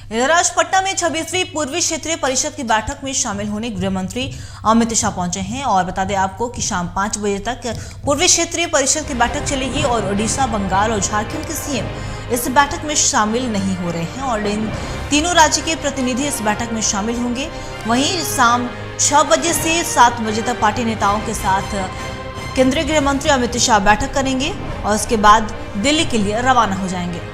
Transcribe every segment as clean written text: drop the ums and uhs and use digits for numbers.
इधर आज पटना में 26वीं पूर्वी क्षेत्रीय परिषद की बैठक में शामिल होने गृह मंत्री अमित शाह पहुंचे हैं। और बता दें आपको कि शाम 5 बजे तक पूर्वी क्षेत्रीय परिषद की बैठक चलेगी और ओडिशा, बंगाल और झारखंड के सीएम इस बैठक में शामिल नहीं हो रहे हैं और इन तीनों राज्य के प्रतिनिधि इस बैठक में शामिल होंगे। वहीं शाम 6 बजे से 7 बजे तक पार्टी नेताओं के साथ केंद्रीय गृह मंत्री अमित शाह बैठक करेंगे और उसके बाद दिल्ली के लिए रवाना हो जाएंगे।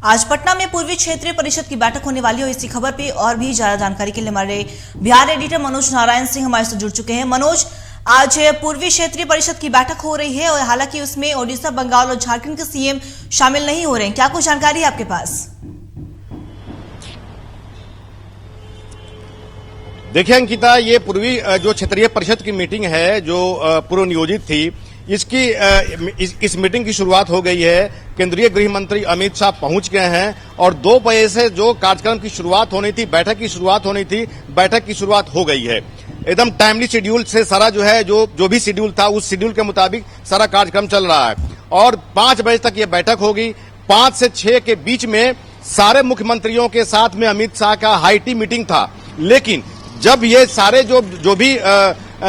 आज पटना में पूर्वी क्षेत्रीय परिषद की बैठक होने वाली है। इसी खबर पे और भी ज्यादा जानकारी के लिए हमारे बिहार एडिटर मनोज नारायण सिंह हमारे से जुड़ चुके हैं। मनोज, आज पूर्वी क्षेत्रीय परिषद की बैठक हो रही है और हालांकि उसमें ओडिशा, बंगाल और झारखंड के सीएम शामिल नहीं हो रहे हैं, क्या कुछ जानकारी है आपके पास? देखिए अंकिता, ये पूर्वी जो क्षेत्रीय परिषद की मीटिंग है जो पूर्व नियोजित थी, इसकी इस मीटिंग की शुरुआत हो गई है। केंद्रीय गृह मंत्री अमित शाह पहुंच गए हैं और 2 बजे से जो कार्यक्रम की शुरुआत होनी थी, बैठक की शुरुआत होनी थी, बैठक की शुरुआत हो गई है। एकदम टाइमली शेड्यूल से सारा जो है जो भी शेड्यूल था उस शेड्यूल के मुताबिक सारा कार्यक्रम चल रहा है और 5 बजे तक ये बैठक होगी। 5 से 6 के बीच में सारे मुख्यमंत्रियों के साथ में अमित शाह का हाईटी मीटिंग था, लेकिन जब ये सारे जो भी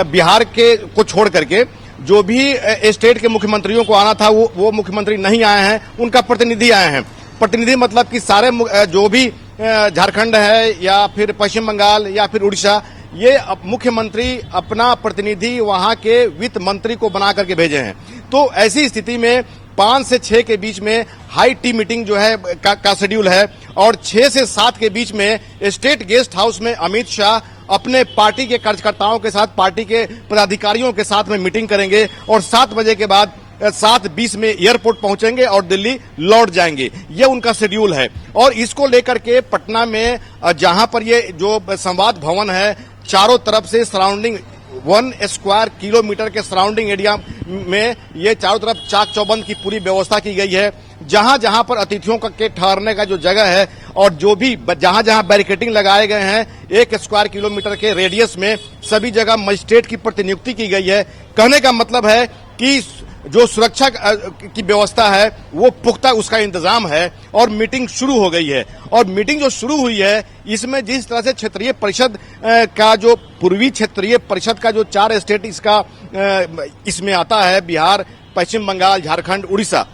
बिहार के को छोड़ करके जो भी स्टेट के मुख्यमंत्रियों को आना था वो मुख्यमंत्री नहीं आए हैं, उनका प्रतिनिधि आए हैं। प्रतिनिधि मतलब कि सारे जो भी झारखंड है या फिर पश्चिम बंगाल या फिर उड़ीसा, ये मुख्यमंत्री अपना प्रतिनिधि वहां के वित्त मंत्री को बना करके भेजे हैं। तो ऐसी स्थिति में 5 से 6 के बीच में हाई टी मीटिंग जो है का शेड्यूल है और 6 से 7 के बीच में स्टेट गेस्ट हाउस में अमित शाह अपने पार्टी के कार्यकर्ताओं के साथ, पार्टी के पदाधिकारियों के साथ में मीटिंग करेंगे और 7 बजे के बाद 7:20 में एयरपोर्ट पहुंचेंगे और दिल्ली लौट जाएंगे। ये उनका शेड्यूल है और इसको लेकर के पटना में जहां पर ये जो संवाद भवन है, चारों तरफ से सराउंडिंग 1 स्क्वायर किलोमीटर के सराउंडिंग एरिया में ये चारों तरफ चाक चौबंद की पूरी व्यवस्था की गई है। जहां जहां पर अतिथियों के ठहरने का जो जगह है और जो भी जहां जहां बैरिकेडिंग लगाए गए हैं 1 स्क्वायर किलोमीटर के रेडियस में सभी जगह मजिस्ट्रेट की प्रतिनियुक्ति की गई है। कहने का मतलब है कि जो सुरक्षा की व्यवस्था है वो पुख्ता उसका इंतजाम है और मीटिंग शुरू हो गई है। और मीटिंग जो शुरू हुई है इसमें जिस तरह से क्षेत्रीय परिषद का जो पूर्वी क्षेत्रीय परिषद का जो 4 स्टेट इसका इसमें आता है, बिहार, पश्चिम बंगाल, झारखंड, उड़ीसा,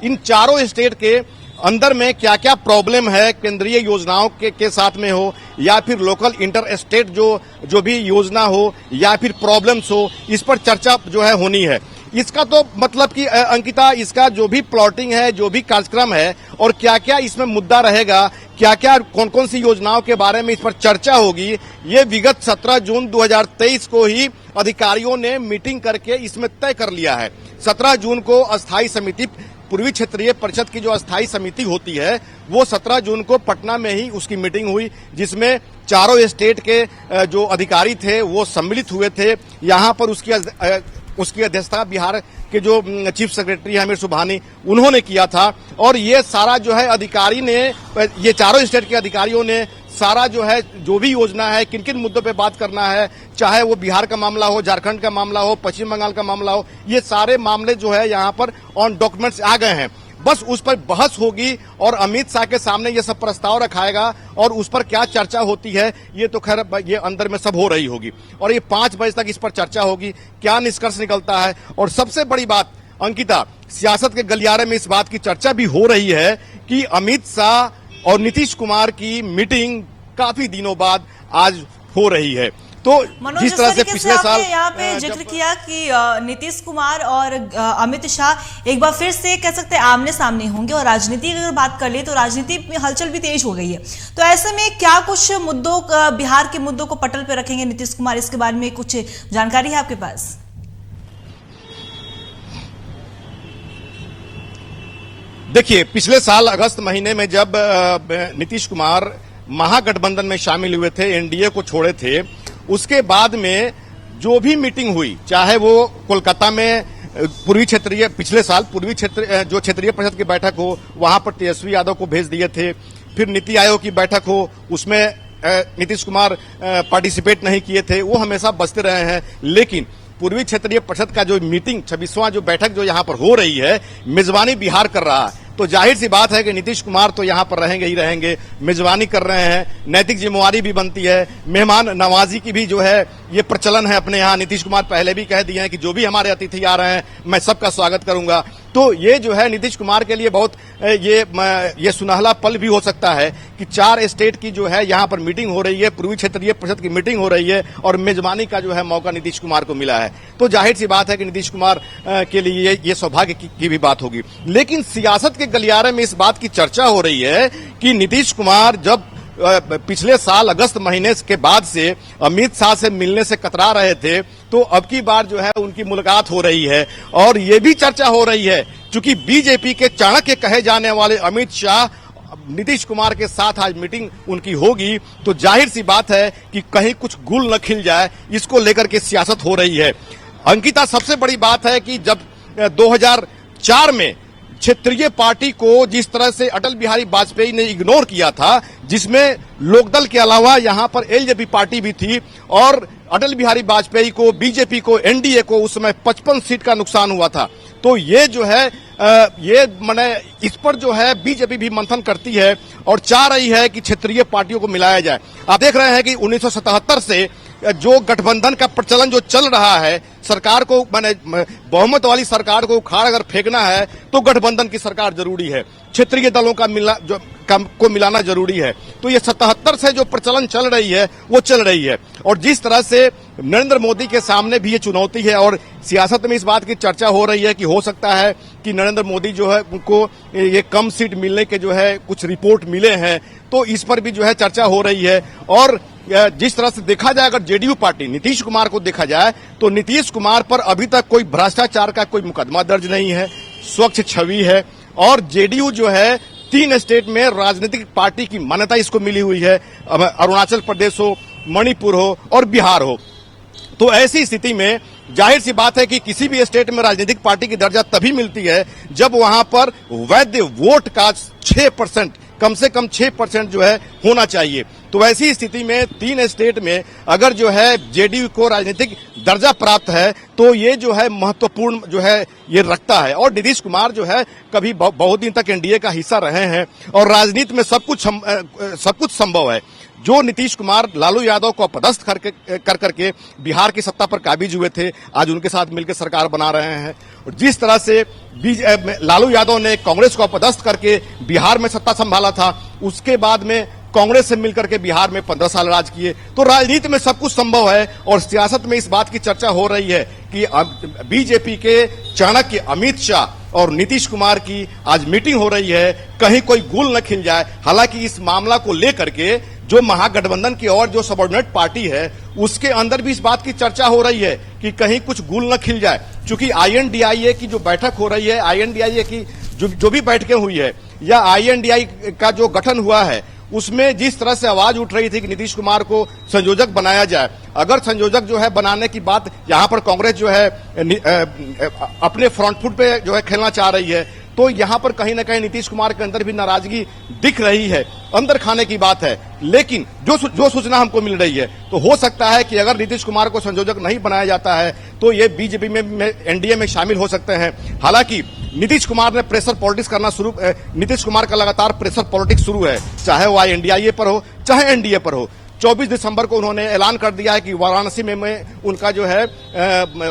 इन चारों स्टेट के अंदर में क्या क्या प्रॉब्लम है, केंद्रीय योजनाओं के साथ में हो या फिर लोकल इंटर स्टेट जो भी योजना हो या फिर प्रॉब्लम्स हो, इस पर चर्चा जो है होनी है। इसका तो मतलब कि अंकिता, इसका जो भी प्लॉटिंग है, जो भी कार्यक्रम है और क्या क्या इसमें मुद्दा रहेगा, क्या क्या कौन कौन सी योजनाओं के बारे में इस पर चर्चा होगी, ये विगत 17 जून 2023 को ही अधिकारियों ने मीटिंग करके इसमें तय कर लिया है। 17 जून को अस्थायी समिति, पूर्वी क्षेत्रीय परिषद की जो अस्थायी समिति होती है वो 17 जून को पटना में ही उसकी मीटिंग हुई, जिसमें चारों स्टेट के जो अधिकारी थे वो सम्मिलित हुए थे। यहाँ पर उसकी अध्यक्षता बिहार के जो चीफ सेक्रेटरी आमिर सुबहानी उन्होंने किया था और ये सारा जो है अधिकारी ने, ये चारों स्टेट के अधिकारियों ने सारा जो है जो भी योजना है, किन किन मुद्दों पे बात करना है, चाहे वो बिहार का मामला हो, झारखंड का मामला हो, पश्चिम बंगाल का मामला हो, ये सारे मामले जो है यहाँ पर ऑन डॉक्यूमेंट्स आ गए हैं। बस उस पर बहस होगी और अमित शाह के सामने ये सब प्रस्ताव रखाएगा और उस पर क्या चर्चा होती है ये तो खैर ये अंदर में सब हो रही होगी और ये 5 बजे तक इस पर चर्चा होगी, क्या निष्कर्ष निकलता है। और सबसे बड़ी बात अंकिता, सियासत के गलियारे में इस बात की चर्चा भी हो रही है कि अमित शाह और नीतीश कुमार की मीटिंग काफी दिनों बाद आज हो रही है। तो जिस तरह से पिछले साल यहाँ पे जिक्र किया कि नीतीश कुमार और अमित शाह एक बार फिर से कह सकते हैं आमने सामने होंगे और राजनीति अगर बात कर ले तो राजनीति में हलचल भी तेज हो गई है, तो ऐसे में क्या कुछ मुद्दों, बिहार के मुद्दों को पटल पे रखेंगे नीतीश कुमार, इसके बारे में कुछ जानकारी है आपके पास? देखिए, पिछले साल अगस्त महीने में जब नीतीश कुमार महागठबंधन में शामिल हुए थे, एनडीए को छोड़े थे, उसके बाद में जो भी मीटिंग हुई, चाहे वो कोलकाता में पूर्वी क्षेत्रीय पिछले साल पूर्वी क्षेत्र जो क्षेत्रीय परिषद की बैठक हो, वहां पर तेजस्वी यादव को भेज दिए थे, फिर नीति आयोग की बैठक हो, उसमें नीतीश कुमार पार्टिसिपेट नहीं किए थे, वो हमेशा बचते रहे हैं। लेकिन पूर्वी क्षेत्रीय परिषद का जो मीटिंग 26वां जो बैठक जो यहां पर हो रही है, मेजबानी बिहार कर रहा है, तो जाहिर सी बात है कि नीतीश कुमार तो यहां पर रहेंगे ही रहेंगे, मेजबानी कर रहे हैं, नैतिक जिम्मेवारी भी बनती है, मेहमान नवाजी की भी जो है ये प्रचलन है अपने यहां। नीतीश कुमार पहले भी कह दिए हैं कि जो भी हमारे अतिथि आ रहे हैं मैं सबका स्वागत करूंगा। तो ये जो है नीतीश कुमार के लिए बहुत ये सुनहला पल भी हो सकता है कि 4 स्टेट की जो है यहां पर मीटिंग हो रही है, पूर्वी क्षेत्रीय परिषद की मीटिंग हो रही है और मेजबानी का जो है मौका नीतीश कुमार को मिला है। तो जाहिर सी बात है कि नीतीश कुमार के लिए ये सौभाग्य की भी बात होगी। लेकिन सियासत के गलियारे में इस बात की चर्चा हो रही है कि नीतीश कुमार जब पिछले साल अगस्त महीने के बाद से अमित शाह से मिलने से कतरा रहे थे, तो अब की बार जो है उनकी मुलाकात हो रही है। और ये भी चर्चा हो रही है क्योंकि बीजेपी के चाणक्य कहे जाने वाले अमित शाह नीतीश कुमार के साथ आज मीटिंग उनकी होगी, तो जाहिर सी बात है कि कहीं कुछ गुल न खिल जाए, इसको लेकर के सियासत हो रही है। अंकिता, सबसे बड़ी बात है कि जब 2004 में क्षेत्रीय पार्टी को जिस तरह से अटल बिहारी वाजपेयी ने इग्नोर किया था, जिसमें लोकदल के अलावा यहां पर एलजेपी पार्टी भी थी, और अटल बिहारी वाजपेयी को, बीजेपी को, एनडीए को उस समय 55 सीट का नुकसान हुआ था। तो ये जो है ये माने इस पर जो है बीजेपी भी मंथन करती है और चाह रही है कि क्षेत्रीय पार्टियों को मिलाया जाए। आप देख रहे हैं कि 1977 से जो गठबंधन का प्रचलन जो चल रहा है, सरकार को माने बहुमत वाली सरकार को उखाड़ अगर फेंकना है तो गठबंधन की सरकार जरूरी है, क्षेत्रीय दलों का को मिलाना जरूरी है। तो ये 77 से जो प्रचलन चल रही है वो चल रही है, और जिस तरह से नरेंद्र मोदी के सामने भी ये चुनौती है और सियासत में इस बात की चर्चा हो रही है कि हो सकता है कि नरेंद्र मोदी जो है उनको ये कम सीट मिलने के जो है कुछ रिपोर्ट मिले हैं, तो इस पर भी जो है चर्चा हो रही है। और जिस तरह से देखा जाए, अगर जेडीयू पार्टी नीतीश कुमार को देखा जाए तो नीतीश कुमार पर अभी तक कोई भ्रष्टाचार का कोई मुकदमा दर्ज नहीं है, स्वच्छ छवि है, और जेडीयू जो है 3 स्टेट में राजनीतिक पार्टी की मान्यता इसको मिली हुई है, अरुणाचल प्रदेश हो, मणिपुर हो और बिहार हो। तो ऐसी स्थिति में जाहिर सी बात है कि किसी भी स्टेट में राजनीतिक पार्टी की दर्जा तभी मिलती है जब वहां पर वैध वोट का 6%, कम से कम 6% जो है होना चाहिए। तो ऐसी स्थिति में 3 स्टेट में अगर जो है जेडीयू को राजनीतिक दर्जा प्राप्त है तो ये जो है महत्वपूर्ण जो है ये रखता है। और नीतीश कुमार जो है कभी बहुत दिन तक एनडीए का हिस्सा रहे हैं और राजनीति में सब कुछ संभव है। जो नीतीश कुमार लालू यादव को अपदस्थ कर करके बिहार की सत्ता पर काबिज हुए थे, आज उनके साथ मिलकर सरकार बना रहे हैं। और जिस तरह से लालू यादव ने कांग्रेस को अपदस्थ करके बिहार में सत्ता संभाला था, उसके बाद में कांग्रेस से मिलकर के बिहार में 15 साल राज किए। तो राजनीति में सब कुछ संभव है और सियासत में इस बात की चर्चा हो रही है कि बीजेपी के चाणक्य अमित शाह और नीतीश कुमार की आज मीटिंग हो रही है, कहीं कोई गुल न खिल जाए। हालांकि इस मामला को लेकर के जो महागठबंधन की और जो सबऑर्डिनेट पार्टी है उसके अंदर भी इस बात की चर्चा हो रही है कि कहीं कुछ गुल न खिल जाए। चूंकि आईएनडीआईए की जो बैठक हो रही है, आईएनडीआईए की जो भी बैठकें हुई है या आईएनडीआई का जो गठन हुआ है, उसमें जिस तरह से आवाज उठ रही थी कि नीतीश कुमार को संयोजक बनाया जाए, अगर संयोजक जो है बनाने की बात यहां पर कांग्रेस जो है अपने फ्रंट फुट पे जो है खेलना चाह रही है, तो यहां पर कहीं ना कहीं नीतीश कुमार के अंदर भी नाराजगी दिख रही है, अंदर खाने की बात है। लेकिन जो सूचना हमको मिल रही है तो हो सकता है कि अगर नीतीश कुमार को संयोजक नहीं बनाया जाता है तो ये बीजेपी में एनडीए में शामिल हो सकते हैं। हालांकि नीतीश कुमार ने प्रेशर पॉलिटिक्स करना नीतीश कुमार का लगातार प्रेशर पॉलिटिक्स शुरू है, चाहे वो आईएनडीआईए पर हो चाहे एनडीए पर हो। 24 दिसंबर को उन्होंने ऐलान कर दिया है कि वाराणसी में उनका जो है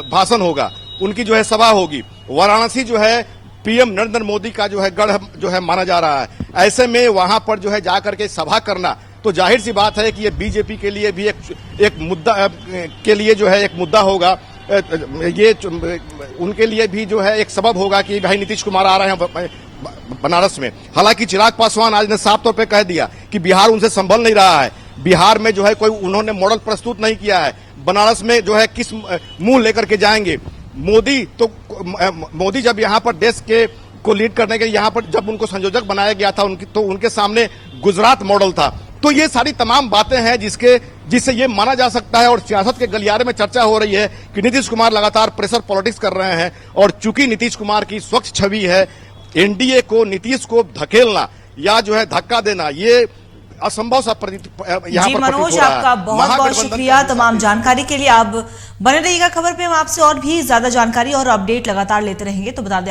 भाषण होगा, उनकी जो है सभा होगी। वाराणसी जो है पीएम नरेंद्र मोदी का जो है गढ़ जो है माना जा रहा है। ऐसे में वहां पर जो है जाकर के सभा करना, तो जाहिर सी बात है कि ये बीजेपी के लिए भी एक मुद्दा के लिए जो है एक मुद्दा होगा, ये उनके लिए भी जो है एक सबब होगा कि भाई नीतीश कुमार आ रहे हैं बनारस में। हालांकि चिराग पासवान आज ने साफ तौर पे कह दिया कि बिहार उनसे संभल नहीं रहा है, बिहार में जो है कोई उन्होंने मॉडल प्रस्तुत नहीं किया है, बनारस में जो है किस मुंह लेकर के जाएंगे। मोदी जब यहाँ पर देश के को लीड करने के लिए यहाँ पर जब उनको संयोजक बनाया गया था तो उनके सामने गुजरात मॉडल था। तो ये सारी तमाम बातें हैं जिससे ये माना जा सकता है और सियासत के गलियारे में चर्चा हो रही है कि नीतीश कुमार लगातार प्रेशर पॉलिटिक्स कर रहे हैं और चूंकि नीतीश कुमार की स्वच्छ छवि है, एनडीए को नीतीश को धकेलना या जो है धक्का देना ये असंभव सा यहाँ जी पर मनोज, आपका बहुत बहुत शुक्रिया तमाम जानकारी के लिए। आप बने रहिएगा खबर पे, हम आपसे और भी ज्यादा जानकारी और अपडेट लगातार लेते रहेंगे। तो बता दें